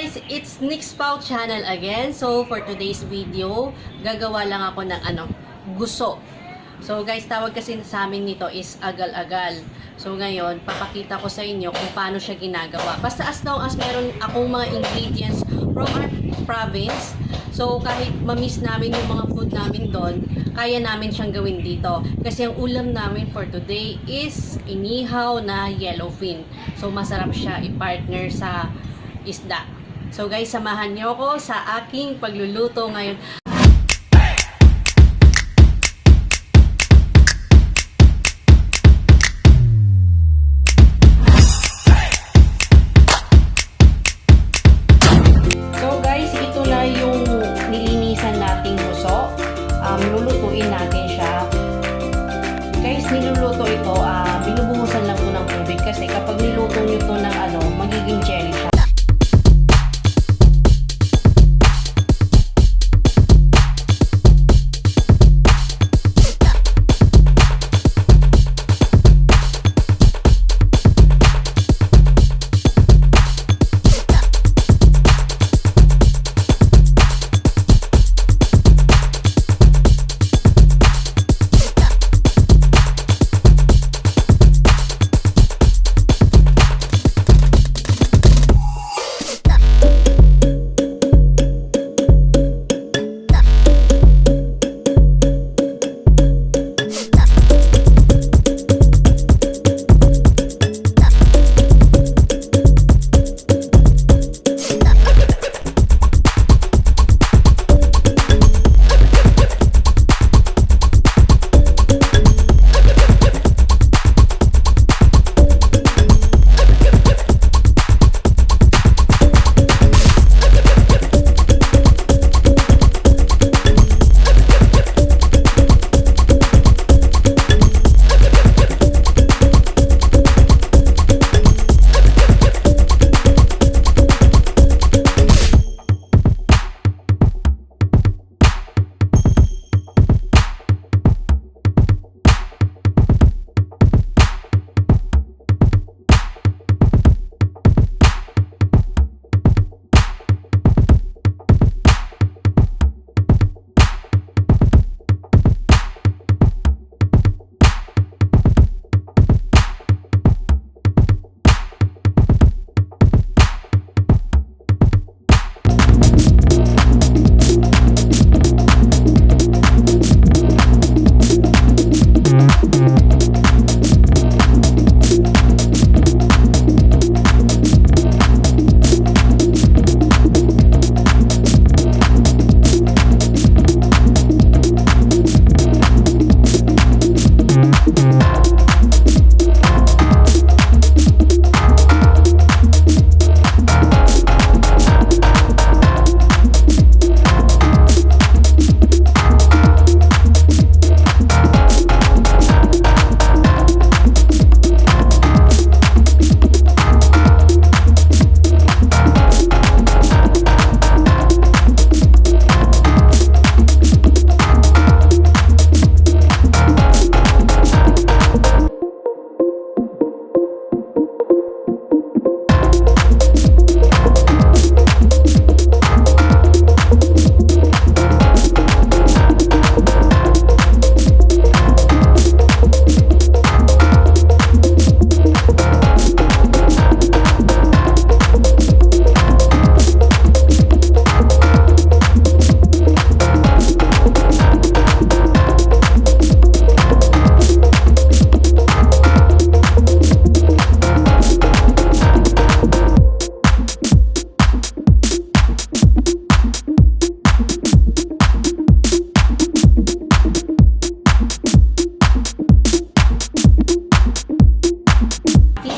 guys, it's Nick's Pau channel again. So for today's video, gagawa lang ako ng guso. So guys, tawag kasi sa amin nito is agal-agal. So ngayon, papakita ko sa inyo kung paano siya ginagawa. Basta as long as meron akong mga ingredients from our province, so kahit ma-miss namin yung mga food namin doon, kaya namin siyang gawin dito. Kasi ang ulam namin for today is inihaw na yellowfin. So masarap siya i-partner sa isda. So guys, samahan niyo ako sa aking pagluluto ngayon. So guys, ito na yung nilinisan nating guso. Lulutuin natin siya. Guys, niluluto ito, binubuhusan lang ito ng tubig kasi kapag niluto nyo ito ng magiging jelly siya.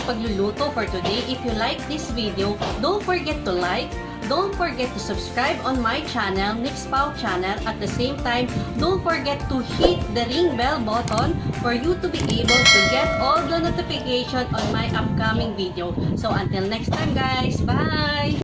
Pagluluto for today. If you like this video, don't forget to like, don't forget to subscribe on my channel, Nick's Pau channel. At the same time, don't forget to hit the ring bell button for you to be able to get all the notification on my upcoming video. So until next time guys, bye!